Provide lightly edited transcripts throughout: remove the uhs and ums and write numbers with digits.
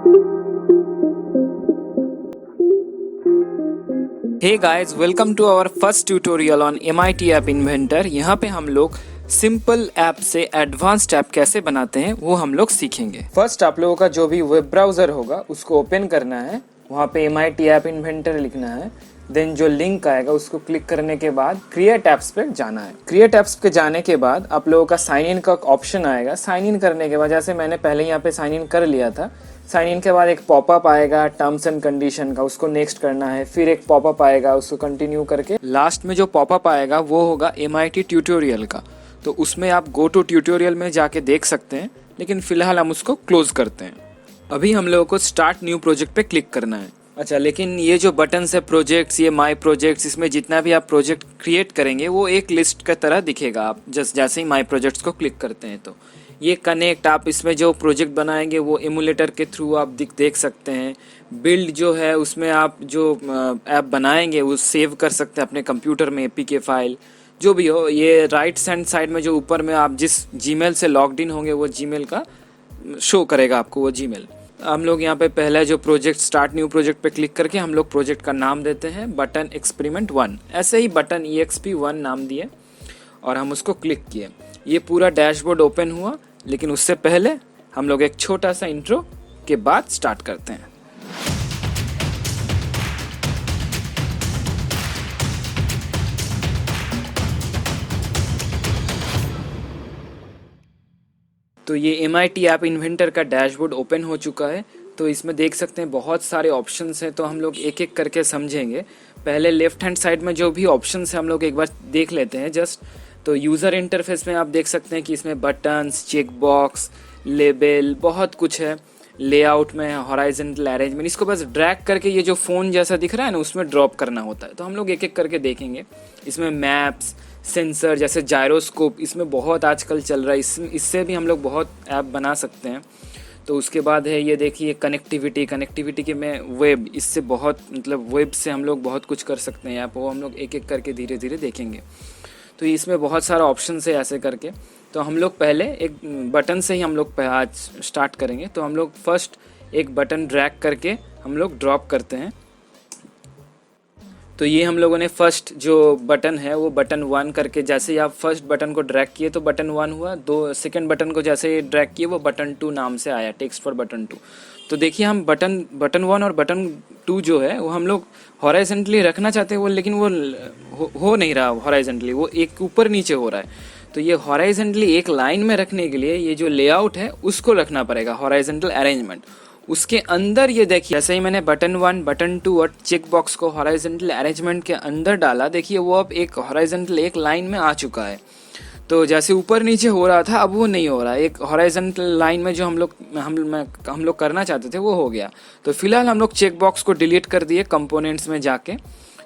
Hey guys, welcome to our first tutorial on MIT App Inventor। यहाँ पे हम लोग सिंपल ऐप से एडवांस्ड ऐप कैसे बनाते हैं वो हम लोग सीखेंगे। फर्स्ट आप लोगों का जो भी वेब ब्राउजर होगा उसको ओपन करना है, वहाँ पे MIT App Inventor लिखना है, देन जो लिंक आएगा उसको क्लिक करने के बाद क्रिएट ऐप्स पे जाना है। क्रिएट ऐप्स पे जाने के बाद आप लोगों का साइन इन का ऑप्शन आएगा। साइन इन करने के बाद जैसे मैंने पहले यहाँ पे साइन इन कर लिया था, साइन इन के बाद एक पॉपअप आएगा टर्म्स एंड कंडीशन का, उसको नेक्स्ट करना है। फिर एक पॉपअप आएगा, उसको कंटिन्यू करके लास्ट में जो पॉपअप आएगा वो होगा MIT ट्यूटोरियल का, तो उसमें आप गो टू ट्यूटोरियल में जाके देख सकते हैं, लेकिन फिलहाल हम उसको क्लोज करते हैं। अभी हम लोगों को स्टार्ट न्यू प्रोजेक्ट पे क्लिक करना है। अच्छा, लेकिन ये जो बटन्स है प्रोजेक्ट्स, ये माई प्रोजेक्ट्स, इसमें जितना भी आप प्रोजेक्ट क्रिएट करेंगे वो एक लिस्ट की तरह दिखेगा। आप जैसे ही माई प्रोजेक्ट्स को क्लिक करते हैं तो ये कनेक्ट, आप इसमें जो प्रोजेक्ट बनाएंगे वो एमुलेटर के थ्रू आप देख सकते हैं। बिल्ड जो है उसमें आप जो ऐप बनाएंगे वो सेव कर सकते हैं अपने कंप्यूटर में, APK फाइल जो भी हो। ये राइट हैंड साइड में जो ऊपर में आप जिस जीमेल से लॉग्ड इन होंगे वो जीमेल का शो करेगा आपको वो जीमेल। हम लोग यहाँ पे पहला जो प्रोजेक्ट स्टार्ट न्यू प्रोजेक्ट पे क्लिक करके हम लोग प्रोजेक्ट का नाम देते हैं बटन एक्सपेरिमेंट 1, ऐसे ही बटन EXP1 नाम दिए और हम उसको क्लिक किए। ये पूरा डैशबोर्ड ओपन हुआ, लेकिन उससे पहले हम लोग एक छोटा सा इंट्रो के बाद स्टार्ट करते हैं। तो ये MIT ऐप इन्वेंटर का डैशबोर्ड ओपन हो चुका है। तो इसमें देख सकते हैं बहुत सारे ऑप्शंस हैं, तो हम लोग एक एक करके समझेंगे। पहले लेफ्ट हैंड साइड में जो भी ऑप्शंस हैं हम लोग एक बार देख लेते हैं जस्ट। तो यूज़र इंटरफेस में आप देख सकते हैं कि इसमें बटन्स, चेक बॉक्स, लेबल, बहुत कुछ है। लेआउट में हॉराइजॉन्टल अरेंजमेंट, इसको बस ड्रैग करके ये जो फ़ोन जैसा दिख रहा है ना उसमें ड्रॉप करना होता है। तो हम लोग एक एक करके देखेंगे। इसमें मैप्स, सेंसर जैसे जायरोस्कोप, इसमें बहुत आजकल चल रहा है, इससे भी हम लोग बहुत ऐप बना सकते हैं। तो उसके बाद है ये देखिए कनेक्टिविटी के में वेब, इससे बहुत मतलब वेब से हम लोग बहुत कुछ कर सकते हैं ऐप, वो हम लोग एक एक करके धीरे धीरे देखेंगे। तो इसमें बहुत सारा ऑप्शन है ऐसे करके। तो हम लोग पहले एक बटन से ही हम लोग आज स्टार्ट करेंगे। तो हम लोग फर्स्ट एक बटन ड्रैग करके हम लोग ड्रॉप करते हैं। तो ये हम लोगों ने फर्स्ट जो बटन है वो बटन 1 करके, जैसे ही आप फर्स्ट बटन को ड्रैग किए तो बटन 1 हुआ। सेकंड बटन को जैसे ही ड्रैग किए वो बटन 2 नाम से आया, टेक्स्ट फॉर बटन 2। तो देखिए हम बटन 1 और बटन 2 जो है वो हम लोग हॉराइजॉन्टली रखना चाहते हैं, वो लेकिन वो हो नहीं रहा हॉराइजॉन्टली, वो एक ऊपर नीचे हो रहा है। तो ये हॉराइजॉन्टली एक लाइन में रखने के लिए ये जो लेआउट है उसको रखना पड़ेगा, हॉराइजॉन्टल अरेंजमेंट। उसके अंदर ये देखिए जैसे ही मैंने बटन 1, बटन 2 और चेक बॉक्स को हॉराइजॉन्टल अरेंजमेंट के अंदर डाला, देखिए वो अब एक हॉराइजॉन्टल एक लाइन में आ चुका है। तो जैसे ऊपर नीचे हो रहा था अब वो नहीं हो रहा है, एक हॉराइजॉन्टल लाइन में जो हम लोग करना चाहते थे वो हो गया। तो फिलहाल हम लोग चेक बॉक्स को डिलीट कर दिए कंपोनेंट्स में जाके।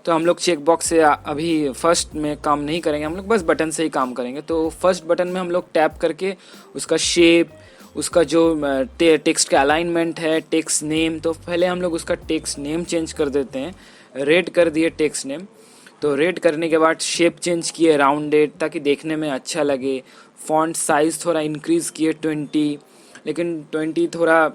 तो हम लोग चेक बॉक्स से अभी फर्स्ट में काम नहीं करेंगे, हम लोग बस बटन से ही काम करेंगे। तो फर्स्ट बटन में हम लोग टैप करके उसका शेप, उसका जो टेक्स्ट का अलाइनमेंट है, टेक्स्ट नेम, तो पहले हम लोग उसका टेक्स्ट नेम चेंज कर देते हैं। रेड कर दिए टेक्स्ट नेम। तो रेड करने के बाद शेप चेंज किए राउंडेड, ताकि देखने में अच्छा लगे। फॉन्ट साइज़ थोड़ा इंक्रीज़ किए 20, लेकिन 20 थोड़ा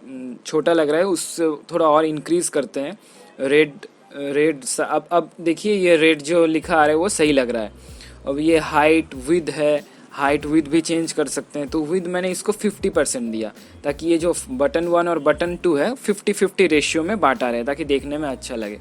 छोटा लग रहा है, उससे थोड़ा और इंक्रीज़ करते हैं। रेड अब देखिए ये रेड जो लिखा आ रहा है वो सही लग रहा है। अब ये हाइट विद है, हाइट विद भी चेंज कर सकते हैं। तो विद मैंने इसको 50% दिया, ताकि ये जो बटन 1 और बटन 2 है 50-50 रेशियो में बांटा रहे, ताकि देखने में अच्छा लगे।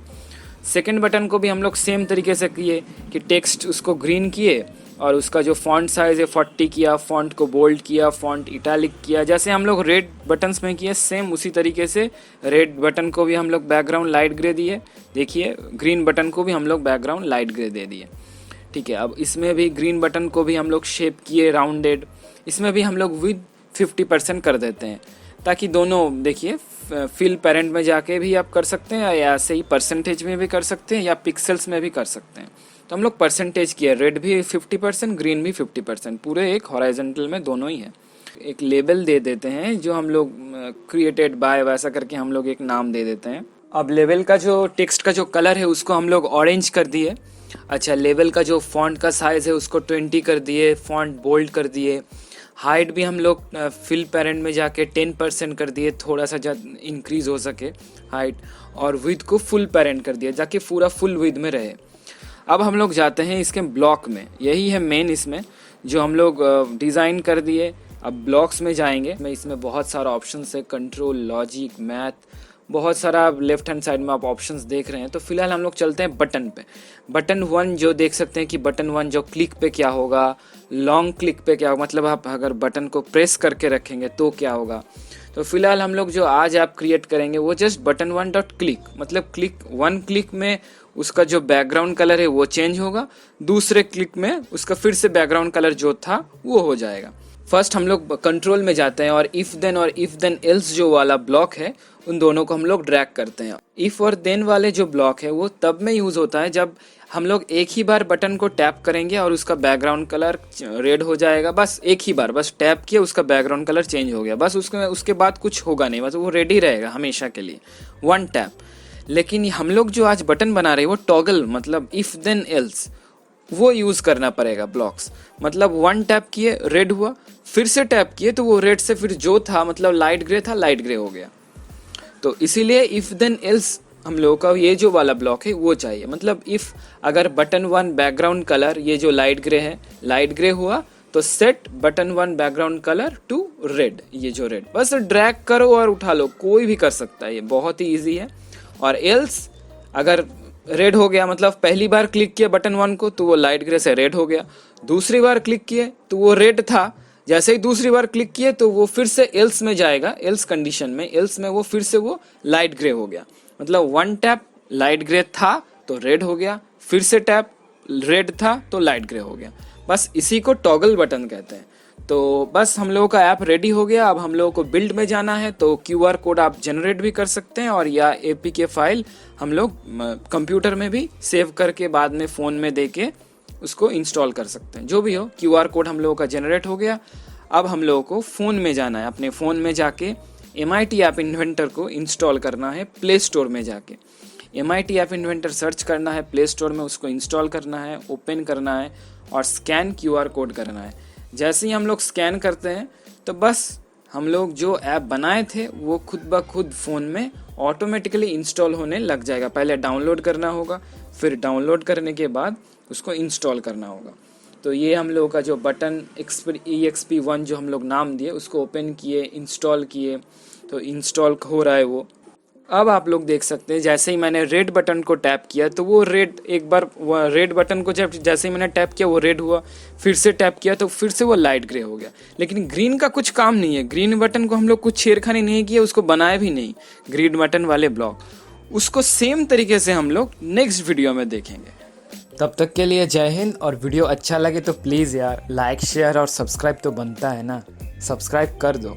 सेकंड बटन को भी हम लोग सेम तरीके से किए कि टेक्स्ट उसको ग्रीन किए और उसका जो फॉन्ट साइज़ है 40 किया, फॉन्ट को बोल्ड किया, फॉन्ट इटैलिक किया, जैसे हम लोग रेड बटन्स में किए सेम उसी तरीके से रेड बटन को भी हम लोग बैकग्राउंड लाइट ग्रे दिए। देखिए ग्रीन बटन को भी हम लोग बैकग्राउंड लाइट ग्रे दे दिए। ठीक है, अब इसमें भी ग्रीन बटन को भी हम लोग शेप किए राउंडेड, इसमें भी हम लोग विद 50% कर देते हैं, ताकि दोनों देखिए फिल पेरेंट में जाके भी आप कर सकते हैं, या ऐसे ही परसेंटेज में भी कर सकते हैं, या पिक्सल्स में भी कर सकते हैं। तो हम लोग परसेंटेज किया, रेड भी 50%, ग्रीन भी 50%, पूरे एक हॉराइजॉन्टल में दोनों ही है। एक लेबल दे देते हैं जो हम लोग क्रिएटेड बाय, वैसा करके हम लोग एक नाम दे देते हैं। अब लेबल का जो टेक्स्ट का जो कलर है उसको हम लोग ऑरेंज कर दिए। अच्छा, लेबल का जो फॉन्ट का साइज़ है उसको 20 कर दिए, फॉन्ट बोल्ड कर दिए। हाइट भी हम लोग फिल पेरेंट में जाके 10% कर दिए, थोड़ा सा इंक्रीज हो सके हाइट, और विथ को फुल पेरेंट कर दिया ताकि पूरा फुल विथ में रहे। अब हम लोग जाते हैं इसके ब्लॉक में, यही है मेन इसमें जो हम लोग डिज़ाइन कर दिए। अब ब्लॉक्स में जाएंगे, मैं इसमें बहुत सारा ऑप्शन है, कंट्रोल, लॉजिक, मैथ, बहुत सारा लेफ्ट हैंड साइड में आप ऑप्शंस देख रहे हैं। तो फिलहाल हम लोग चलते हैं बटन पे। बटन 1 जो देख सकते हैं कि बटन 1 जो क्लिक पे क्या होगा, लॉन्ग क्लिक पे क्या होगा, मतलब आप अगर बटन को प्रेस करके रखेंगे तो क्या होगा। तो फिलहाल हम लोग जो आज ऐप क्रिएट करेंगे वो जस्ट बटन 1 डॉट क्लिक, मतलब क्लिक 1 क्लिक में उसका जो बैकग्राउंड कलर है वो चेंज होगा, दूसरे क्लिक में उसका फिर से बैकग्राउंड कलर जो था वो हो जाएगा। फर्स्ट हम लोग कंट्रोल में जाते हैं और इफ़ देन एल्स जो वाला ब्लॉक है उन दोनों को हम लोग ड्रैग करते हैं। इफ़ और देन वाले जो ब्लॉक है वो तब में यूज़ होता है जब हम लोग एक ही बार बटन को टैप करेंगे और उसका बैकग्राउंड कलर रेड हो जाएगा। बस एक ही बार, बस टैप किया, उसका बैकग्राउंड कलर चेंज हो गया, बस उसके बाद कुछ होगा नहीं, बस वो रेडी रहेगा हमेशा के लिए, 1 टैप। लेकिन हम लोग जो आज बटन बना रहे हैं वो टॉगल, मतलब इफ़ देन एल्स, वो यूज़ करना पड़ेगा ब्लॉक्स। मतलब 1 टैप किए रेड हुआ, फिर से टैप किए तो वो रेड से फिर जो था, मतलब लाइट ग्रे था, लाइट ग्रे हो गया। तो इसीलिए इफ़ देन एल्स हम लोगों का ये जो वाला ब्लॉक है वो चाहिए। मतलब इफ़ अगर बटन 1 बैकग्राउंड कलर ये जो लाइट ग्रे है, लाइट ग्रे हुआ तो set button 1 background colour to red, ये जो रेड, बस ड्रैग करो और उठा लो, कोई भी कर सकता है, ये बहुत ही ईजी है। और एल्स अगर रेड हो गया, मतलब पहली बार क्लिक किया बटन 1 को तो वो लाइट ग्रे से रेड हो गया, दूसरी बार क्लिक किए तो वो रेड था, जैसे ही दूसरी बार क्लिक किए तो वो फिर से एल्स में जाएगा, एल्स कंडीशन में, एल्स में वो फिर से वो लाइट ग्रे हो गया। मतलब 1 टैप लाइट ग्रे था तो रेड हो गया, फिर से टैप रेड था तो लाइट ग्रे हो गया। बस इसी को टॉगल बटन कहते हैं। तो बस हम लोगों का ऐप रेडी हो गया। अब हम लोगों को बिल्ड में जाना है, तो QR कोड आप जनरेट भी कर सकते हैं और या APK फाइल हम लोग कंप्यूटर में भी सेव करके बाद में फ़ोन में दे के उसको इंस्टॉल कर सकते हैं। जो भी हो, QR कोड हम लोगों का जनरेट हो गया। अब हम लोगों को फ़ोन में जाना है, अपने फ़ोन में जाके MIT ऐप इन्वेंटर को इंस्टॉल करना है। प्ले स्टोर में जाके MIT ऐप इन्वेंटर सर्च करना है, प्ले स्टोर में उसको इंस्टॉल करना है, ओपन करना है और स्कैन QR कोड करना है। जैसे ही हम लोग स्कैन करते हैं तो बस हम लोग जो ऐप बनाए थे वो खुद ब खुद फ़ोन में ऑटोमेटिकली इंस्टॉल होने लग जाएगा। पहले डाउनलोड करना होगा, फिर डाउनलोड करने के बाद उसको इंस्टॉल करना होगा। तो ये हम लोगों का जो बटन EXP1 जो हम लोग नाम दिए, उसको ओपन किए, इंस्टॉल किए, तो इंस्टॉल हो रहा है वो। अब आप लोग देख सकते हैं जैसे ही मैंने रेड बटन को टैप किया तो वो रेड, एक बार रेड बटन को जब जैसे ही मैंने टैप किया वो रेड हुआ, फिर से टैप किया तो फिर से वो लाइट ग्रे हो गया। लेकिन ग्रीन का कुछ काम नहीं है, ग्रीन बटन को हम लोग कुछ छेड़खानी नहीं किया, उसको बनाया भी नहीं ग्रीन बटन वाले ब्लॉक। उसको सेम तरीके से हम लोग नेक्स्ट वीडियो में देखेंगे। तब तक के लिए जय हिंद। और वीडियो अच्छा लगे तो प्लीज़ यार लाइक, शेयर और सब्सक्राइब तो बनता है ना, सब्सक्राइब कर दो।